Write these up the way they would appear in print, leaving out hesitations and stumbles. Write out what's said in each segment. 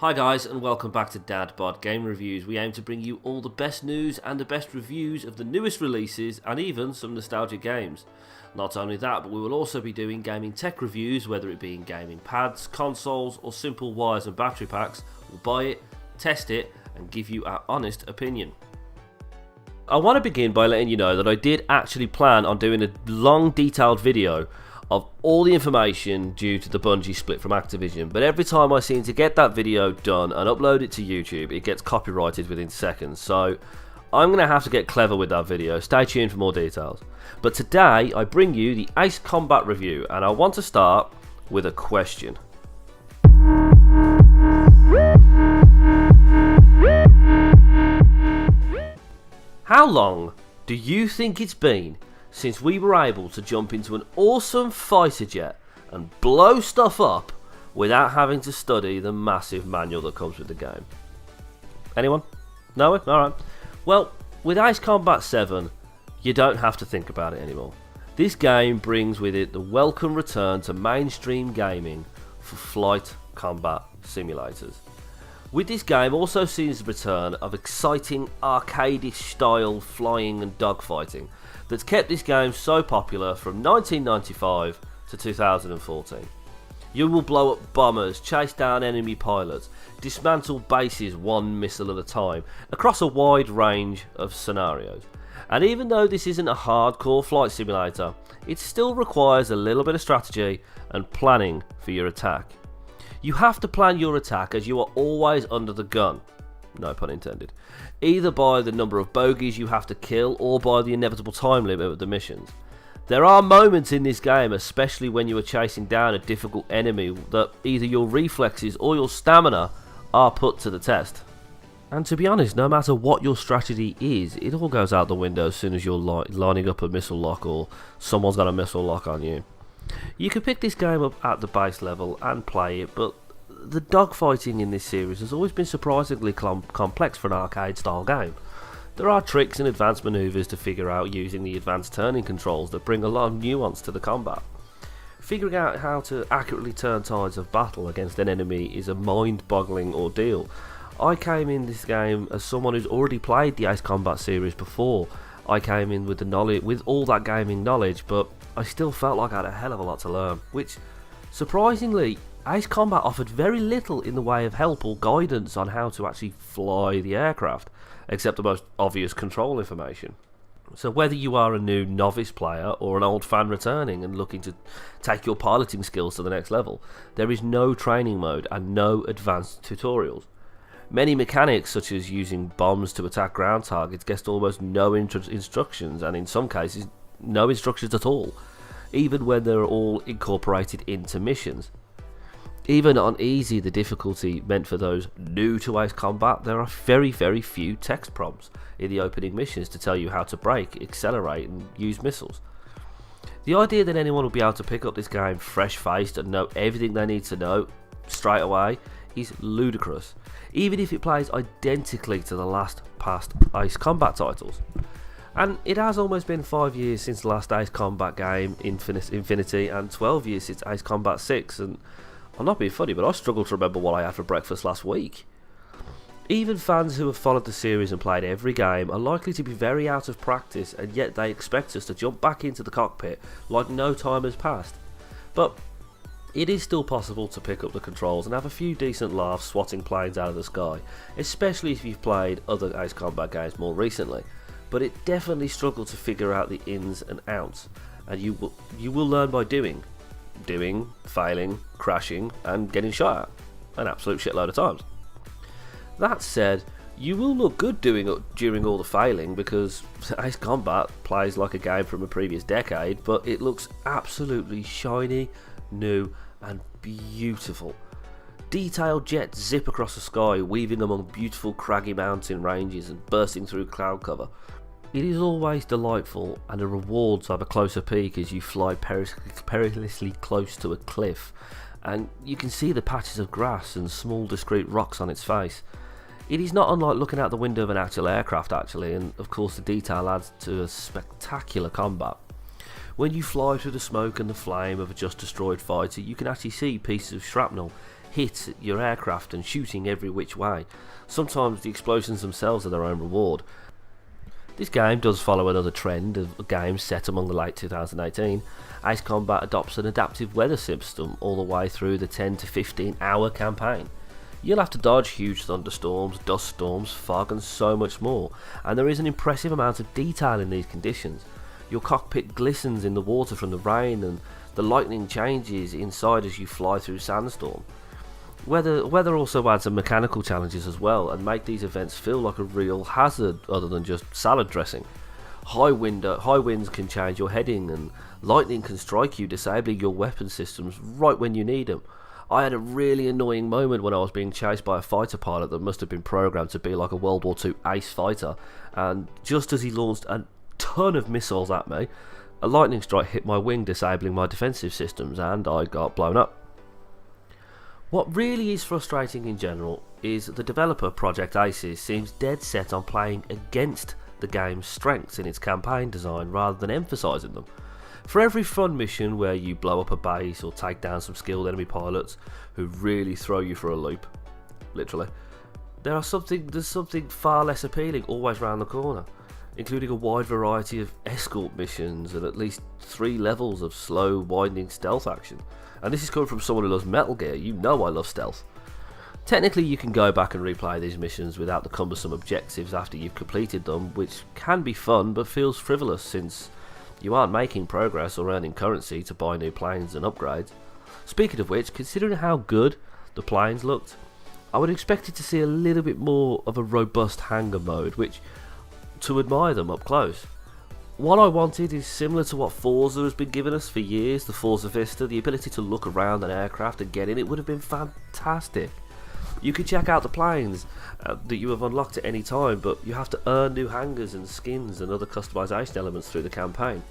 Hi guys, and welcome back to DadBod Game Reviews. We aim to bring you all the best news and the best reviews of the newest releases and even some nostalgic games. Not only that, but we will also be doing gaming tech reviews, whether it be in gaming pads, consoles or simple wires and battery packs. We'll buy it, test it and give you our honest opinion. I want to begin by letting you know that I did actually plan on doing a long detailed video of all the information due to the Bungie split from Activision, but every time I seem to get that video done and upload it to YouTube, it gets copyrighted within seconds, so I'm going to have to get clever with that video. Stay tuned for more details. But today I bring you the Ace Combat review, and I want to start with a question. How long do you think it's been since we were able to jump into an awesome fighter jet and blow stuff up without having to study the massive manual that comes with the game? Anyone? No one? Alright. Well, with Ace Combat 7, you don't have to think about it anymore. This game brings with it the welcome return to mainstream gaming for flight combat simulators. With this game also sees the return of exciting arcade-ish style flying and dogfighting that's kept this game so popular from 1995 to 2014. You will blow up bombers, chase down enemy pilots, dismantle bases one missile at a time across a wide range of scenarios. And even though this isn't a hardcore flight simulator, it still requires a little bit of strategy and planning for your attack. You have to plan your attack as you are always under the gun, no pun intended, either by the number of bogeys you have to kill or by the inevitable time limit of the missions. There are moments in this game, especially when you are chasing down a difficult enemy, that either your reflexes or your stamina are put to the test. And to be honest, no matter what your strategy is, it all goes out the window as soon as you're lining up a missile lock or someone's got a missile lock on you. You can pick this game up at the base level and play it, but the dogfighting in this series has always been surprisingly complex for an arcade style game. There are tricks and advanced maneuvers to figure out using the advanced turning controls that bring a lot of nuance to the combat. Figuring out how to accurately turn tides of battle against an enemy is a mind-boggling ordeal. I came in this game as someone who's already played the Ace Combat series before. I came in with the knowledge, with all that gaming knowledge, but I still felt like I had a hell of a lot to learn, which, surprisingly, Ace Combat offered very little in the way of help or guidance on how to actually fly the aircraft, except the most obvious control information. So whether you are a new novice player or an old fan returning and looking to take your piloting skills to the next level, there is no training mode and no advanced tutorials. Many mechanics, such as using bombs to attack ground targets, get almost no instructions, and in some cases no instructions at all, even when they're all incorporated into missions. Even on easy, the difficulty meant for those new to Ace Combat, there are very few text prompts in the opening missions to tell you how to brake, accelerate and use missiles. The idea that anyone will be able to pick up this game fresh-faced and know everything they need to know straight away is ludicrous, even if it plays identically to the last past Ace Combat titles. And it has almost been 5 years since the last Ace Combat game, Infinity, and 12 years since Ace Combat 6, and I'm not being funny, but I struggle to remember what I had for breakfast last week. Even fans who have followed the series and played every game are likely to be very out of practice, and yet they expect us to jump back into the cockpit like no time has passed. But it is still possible to pick up the controls and have a few decent laughs swatting planes out of the sky, especially if you've played other Ace Combat games more recently. But it definitely struggled to figure out the ins and outs, and you will learn by doing, failing, crashing and getting shot at an absolute shitload of times. That said, you will look good doing it during all the failing, because Ace Combat plays like a game from a previous decade, but it looks absolutely shiny, new and beautiful. Detailed jets zip across the sky, weaving among beautiful craggy mountain ranges and bursting through cloud cover. It is always delightful and a reward to have a closer peek as you fly perilously close to a cliff, and you can see the patches of grass and small discrete rocks on its face. It is not unlike looking out the window of an actual aircraft actually, and of course the detail adds to a spectacular combat. When you fly through the smoke and the flame of a just destroyed fighter, you can actually see pieces of shrapnel hit your aircraft and shooting every which way. Sometimes the explosions themselves are their own reward. This game does follow another trend of games set among the late 2018. Ace Combat adopts an adaptive weather system all the way through the 10 to 15 hour campaign. You'll have to dodge huge thunderstorms, dust storms, fog and so much more, and there is an impressive amount of detail in these conditions. Your cockpit glistens in the water from the rain, and the lightning changes inside as you fly through sandstorm. Weather also adds some mechanical challenges as well, and make these events feel like a real hazard other than just salad dressing. High winds can change your heading, and lightning can strike you, disabling your weapon systems right when you need them. I had a really annoying moment when I was being chased by a fighter pilot that must have been programmed to be like a World War II ace fighter, and just as he launched a ton of missiles at me, a lightning strike hit my wing, disabling my defensive systems, and I got blown up. What really is frustrating in general is the developer, Project Aces, seems dead set on playing against the game's strengths in its campaign design rather than emphasising them. For every fun mission where you blow up a base or take down some skilled enemy pilots who really throw you for a loop, literally, there's something far less appealing always round the corner, including a wide variety of escort missions and at least 3 levels of slow, winding stealth action. And this is coming from someone who loves Metal Gear. You know I love stealth. Technically, you can go back and replay these missions without the cumbersome objectives after you've completed them, which can be fun but feels frivolous since you aren't making progress or earning currency to buy new planes and upgrades. Speaking of which, considering how good the planes looked, I would expect it to see a little bit more of a robust hangar mode, which to admire them up close. What I wanted is similar to what Forza has been giving us for years, the Forza Vista. The ability to look around an aircraft and get in it would have been fantastic. You can check out the planes that you have unlocked at any time, but you have to earn new hangars and skins and other customization elements through the campaign.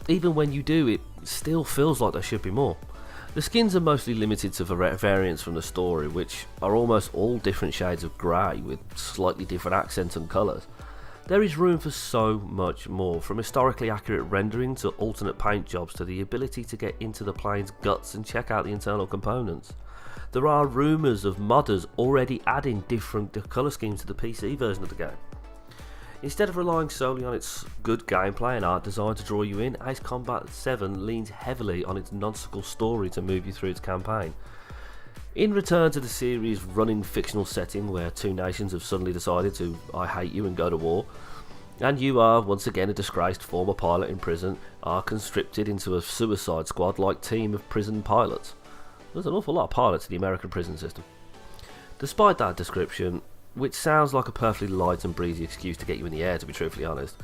Even when you do, it still feels like there should be more. The skins are mostly limited to variants from the story, which are almost all different shades of grey with slightly different accents and colours. There is room for so much more, from historically accurate rendering to alternate paint jobs to the ability to get into the plane's guts and check out the internal components. There are rumours of modders already adding different colour schemes to the PC version of the game. Instead of relying solely on its good gameplay and art design to draw you in, Ace Combat 7 leans heavily on its nonsensical story to move you through its campaign. In return to the series' running fictional setting where 2 nations have suddenly decided to I hate you and go to war, and you are once again a disgraced former pilot in prison, are conscripted into a suicide squad-like team of prison pilots. There's an awful lot of pilots in the American prison system. Despite that description, which sounds like a perfectly light and breezy excuse to get you in the air, to be truthfully honest,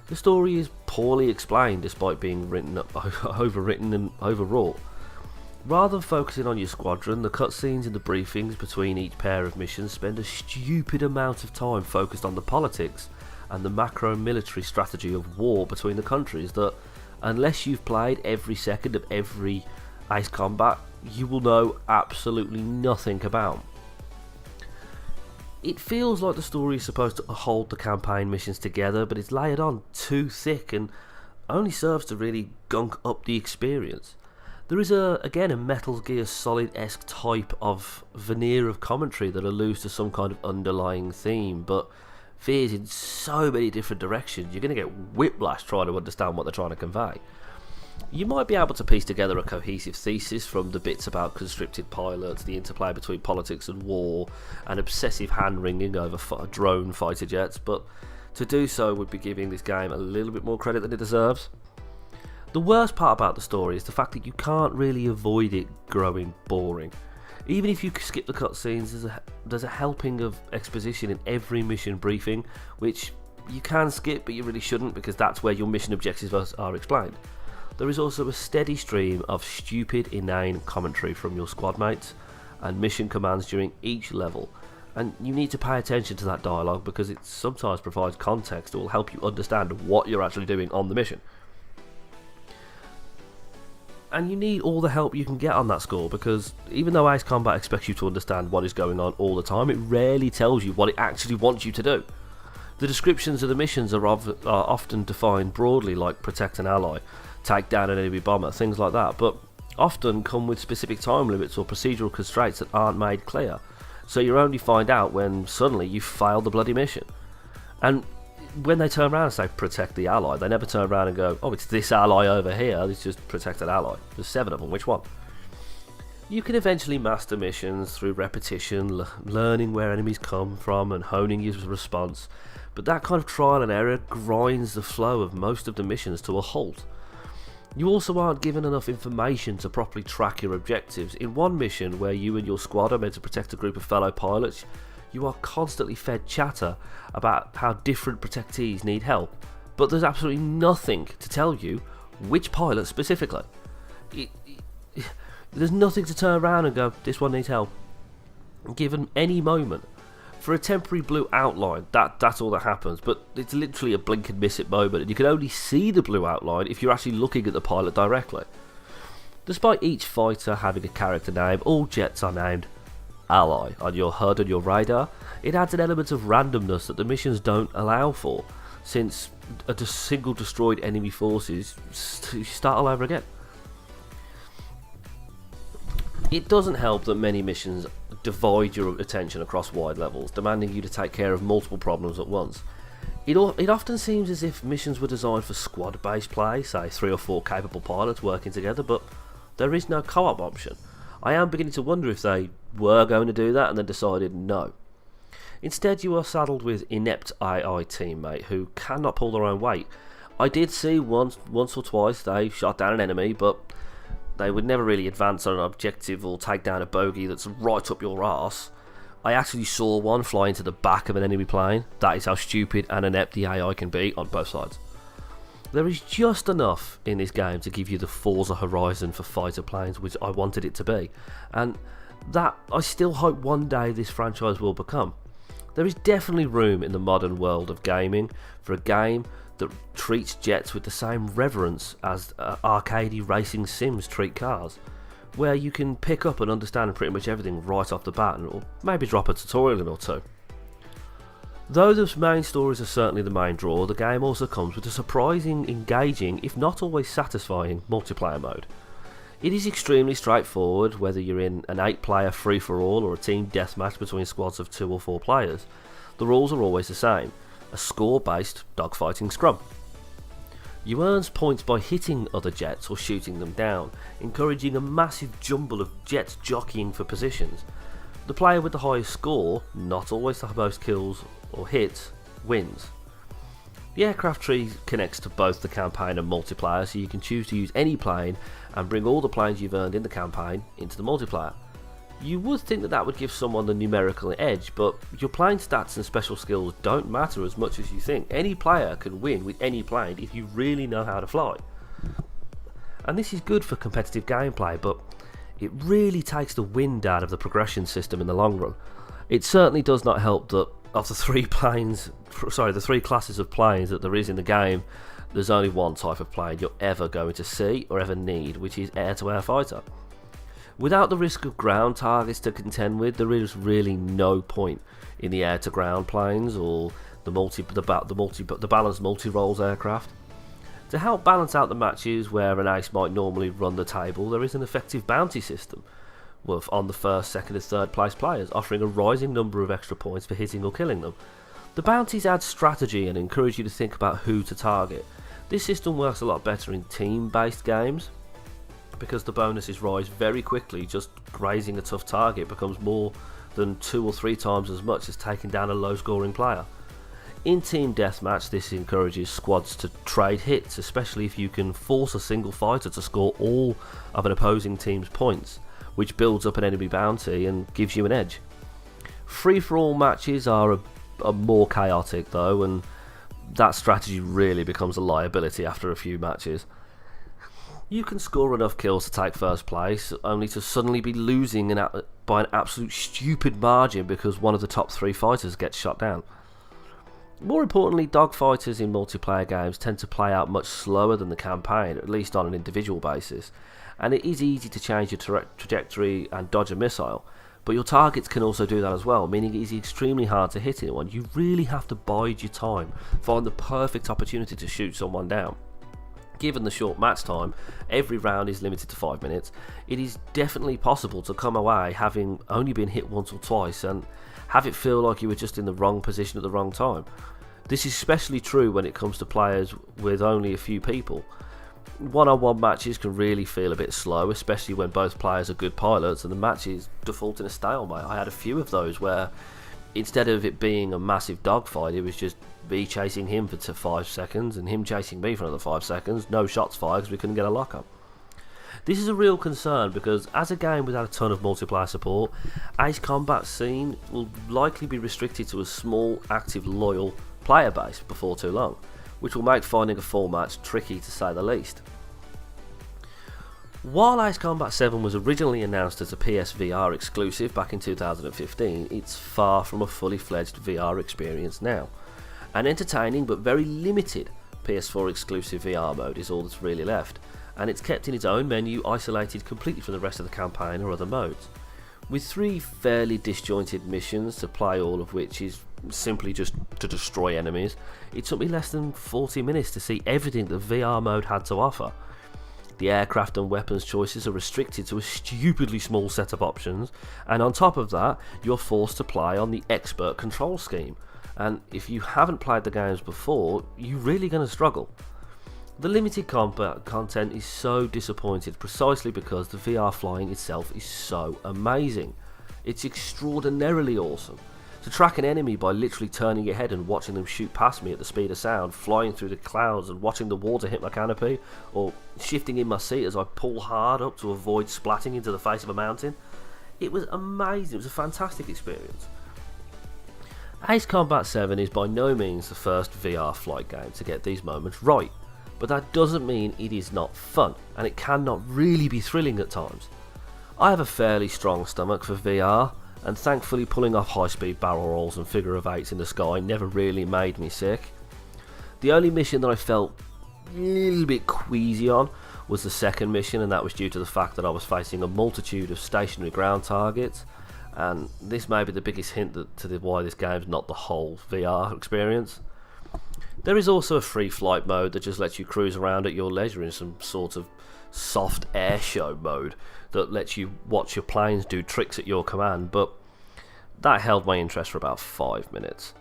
the story is poorly explained despite being overwritten and overwrought. Rather than focusing on your squadron, the cutscenes and the briefings between each pair of missions spend a stupid amount of time focused on the politics and the macro military strategy of war between the countries that, unless you've played every second of every Ace Combat, you will know absolutely nothing about. It feels like the story is supposed to hold the campaign missions together, but it's layered on too thick and only serves to really gunk up the experience. There is again a Metal Gear Solid-esque type of veneer of commentary that alludes to some kind of underlying theme, but veers in so many different directions you're going to get whiplash trying to understand what they're trying to convey. You might be able to piece together a cohesive thesis from the bits about conscripted pilots, the interplay between politics and war, and obsessive hand-wringing over drone fighter jets, but to do so would be giving this game a little bit more credit than it deserves. The worst part about the story is the fact that you can't really avoid it growing boring. Even if you skip the cutscenes, there's a helping of exposition in every mission briefing, which you can skip but you really shouldn't, because that's where your mission objectives are explained. There is also a steady stream of stupid, inane commentary from your squad mates and mission commands during each level, and you need to pay attention to that dialogue because it sometimes provides context that will help you understand what you're actually doing on the mission. And you need all the help you can get on that score, because even though Ace Combat expects you to understand what is going on all the time, it rarely tells you what it actually wants you to do. The descriptions of the missions are often defined broadly, like protect an ally, take down an enemy bomber, things like that, but often come with specific time limits or procedural constraints that aren't made clear, so you only find out when suddenly you failed the bloody mission. And when they turn around and say protect the ally, they never turn around and go, oh, it's this ally over here, it's just protect that ally. There's 7 of them, which one? You can eventually master missions through repetition, learning where enemies come from and honing your response, but that kind of trial and error grinds the flow of most of the missions to a halt. You also aren't given enough information to properly track your objectives. In one mission where you and your squad are meant to protect a group of fellow pilots, you are constantly fed chatter about how different protectees need help, but there's absolutely nothing to tell you which pilot specifically. There's nothing to turn around and go, this one needs help. Given any moment, for a temporary blue outline, that's all that happens, but it's literally a blink and miss it moment, and you can only see the blue outline if you're actually looking at the pilot directly. Despite each fighter having a character name, all jets are named Ally on your HUD and your radar. It adds an element of randomness that the missions don't allow for, since a single destroyed enemy forces start all over again. It doesn't help that many missions divide your attention across wide levels, demanding you to take care of multiple problems at once. It often seems as if missions were designed for squad-based play, say 3 or 4 capable pilots working together, but there is no co-op option. I am beginning to wonder if they were going to do that and then decided no. Instead, you are saddled with inept AI teammate who cannot pull their own weight. I did see once or twice they shot down an enemy, but they would never really advance on an objective or take down a bogey that's right up your arse. I actually saw one fly into the back of an enemy plane. That is how stupid and inept the AI can be on both sides. There is just enough in this game to give you the Forza Horizon for fighter planes, which I wanted it to be, and that I still hope one day this franchise will become. There is definitely room in the modern world of gaming for a game that treats jets with the same reverence as arcadey racing sims treat cars, where you can pick up and understand pretty much everything right off the bat, or maybe drop a tutorial in or two. Though the main stories are certainly the main draw, the game also comes with a surprising, engaging, if not always satisfying, multiplayer mode. It is extremely straightforward, whether you're in an 8-player free-for-all or a team deathmatch between squads of 2 or 4 players. The rules are always the same, a score-based dogfighting scrum. You earn points by hitting other jets or shooting them down, encouraging a massive jumble of jets jockeying for positions. The player with the highest score, not always the most kills or hits, wins. The aircraft tree connects to both the campaign and multiplayer, so you can choose to use any plane and bring all the planes you've earned in the campaign into the multiplayer. You would think that would give someone the numerical edge, but your plane stats and special skills don't matter as much as you think. Any player can win with any plane if you really know how to fly. And this is good for competitive gameplay, but it really takes the wind out of the progression system in the long run. It certainly does not help that of the 3 classes of planes that there is in the game, there's only one type of plane you're ever going to see or ever need, which is air-to-air fighter. Without the risk of ground targets to contend with, there is really no point in the air-to-ground planes or the balanced multi-roles aircraft. To help balance out the matches where an ace might normally run the table, there is an effective bounty system on the first, second and third place players, offering a rising number of extra points for hitting or killing them. The bounties add strategy and encourage you to think about who to target. This system works a lot better in team-based games, because the bonuses rise very quickly. Just grazing a tough target becomes more than 2 or 3 times as much as taking down a low-scoring player. In Team Deathmatch, this encourages squads to trade hits, especially if you can force a single fighter to score all of an opposing team's points, which builds up an enemy bounty and gives you an edge. Free-for-all matches are more chaotic though, and that strategy really becomes a liability after a few matches. You can score enough kills to take first place, only to suddenly be losing by an absolute stupid margin because one of the top 3 fighters gets shot down. More importantly, dogfighters in multiplayer games tend to play out much slower than the campaign, at least on an individual basis, and it is easy to change your trajectory and dodge a missile, but your targets can also do that as well, meaning it is extremely hard to hit anyone. You really have to bide your time, find the perfect opportunity to shoot someone down. Given the short match time, every round is limited to 5 minutes, it is definitely possible to come away having only been hit once or twice and have it feel like you were just in the wrong position at the wrong time. This is especially true when it comes to players with only a few people. One-on-one matches can really feel a bit slow, especially when both players are good pilots and the matches default in a stalemate. I had a few of those where instead of it being a massive dogfight, it was just me chasing him for 5 seconds and him chasing me for another 5 seconds, no shots fired because we couldn't get a lock-up. This is a real concern because as a game without a ton of multiplayer support, Ace Combat's scene will likely be restricted to a small, active, loyal player base before too long, which will make finding a full match tricky to say the least. While Ace Combat 7 was originally announced as a PSVR exclusive back in 2015, it's far from a fully fledged VR experience now. An entertaining but very limited PS4 exclusive VR mode is all that's really left, and it's kept in its own menu, isolated completely from the rest of the campaign or other modes. With 3 fairly disjointed missions to play, all of which is simply just to destroy enemies, it took me less than 40 minutes to see everything that VR mode had to offer. The aircraft and weapons choices are restricted to a stupidly small set of options, and on top of that, you're forced to play on the expert control scheme. And if you haven't played the games before, you're really going to struggle. The limited combat content is so disappointed precisely because the VR flying itself is so amazing. It's extraordinarily awesome. To track an enemy by literally turning your head and watching them shoot past me at the speed of sound, flying through the clouds and watching the water hit my canopy, or shifting in my seat as I pull hard up to avoid splatting into the face of a mountain, it was amazing. It was a fantastic experience. Ace Combat 7 is by no means the first VR flight game to get these moments right, but that doesn't mean it is not fun, and it cannot really be thrilling at times. I have a fairly strong stomach for VR, and thankfully pulling off high-speed barrel rolls and figure of eights in the sky never really made me sick. The only mission that I felt a little bit queasy on was the second mission, and that was due to the fact that I was facing a multitude of stationary ground targets, and this may be the biggest hint why this game's not the whole VR experience. There is also a free flight mode that just lets you cruise around at your leisure in some sort of soft air show mode that lets you watch your planes do tricks at your command, but that held my interest for about 5 minutes.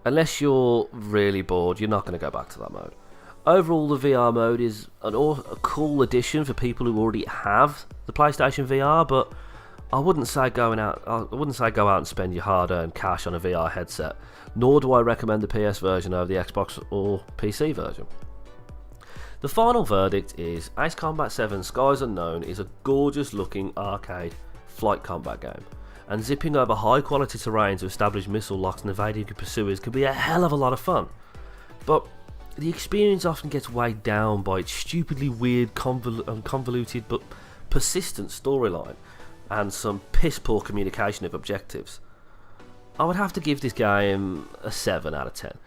Unless you're really bored, you're not going to go back to that mode. Overall, the VR mode is a cool addition for people who already have the PlayStation VR, but I wouldn't say go out and spend your hard-earned cash on a VR headset, nor do I recommend the PS version over the Xbox or PC version. The final verdict is Ace Combat 7 Skies Unknown is a gorgeous looking arcade flight combat game, and zipping over high quality terrain to establish missile locks and evading your pursuers can be a hell of a lot of fun. But the experience often gets weighed down by its stupidly weird, convoluted but persistent storyline, and some piss poor communication of objectives. I would have to give this game a 7 out of 10.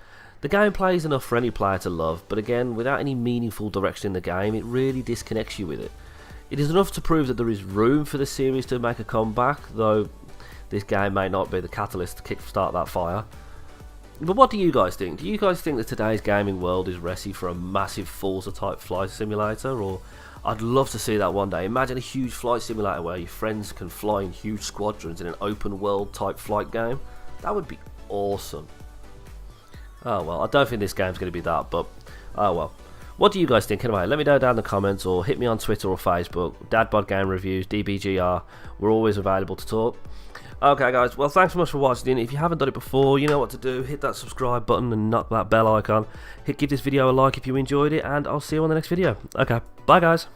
The gameplay is enough for any player to love, but again, without any meaningful direction in the game, it really disconnects you with it. It is enough to prove that there is room for the series to make a comeback, though this game may not be the catalyst to kickstart that fire. But what do you guys think? Do you guys think that today's gaming world is ready for a massive Forza type flight simulator? Or I'd love to see that one day. Imagine a huge flight simulator where your friends can fly in huge squadrons in an open world type flight game. That would be awesome. Oh well, I don't think this game's going to be that, but oh well. What do you guys think anyway? Let me know down in the comments or hit me on Twitter or Facebook. DadBod Game Reviews, DBGR. We're always available to talk. Okay guys, well thanks so much for watching. If you haven't done it before, you know what to do. Hit that subscribe button and knock that bell icon. Give this video a like if you enjoyed it, and I'll see you on the next video. Okay, bye guys.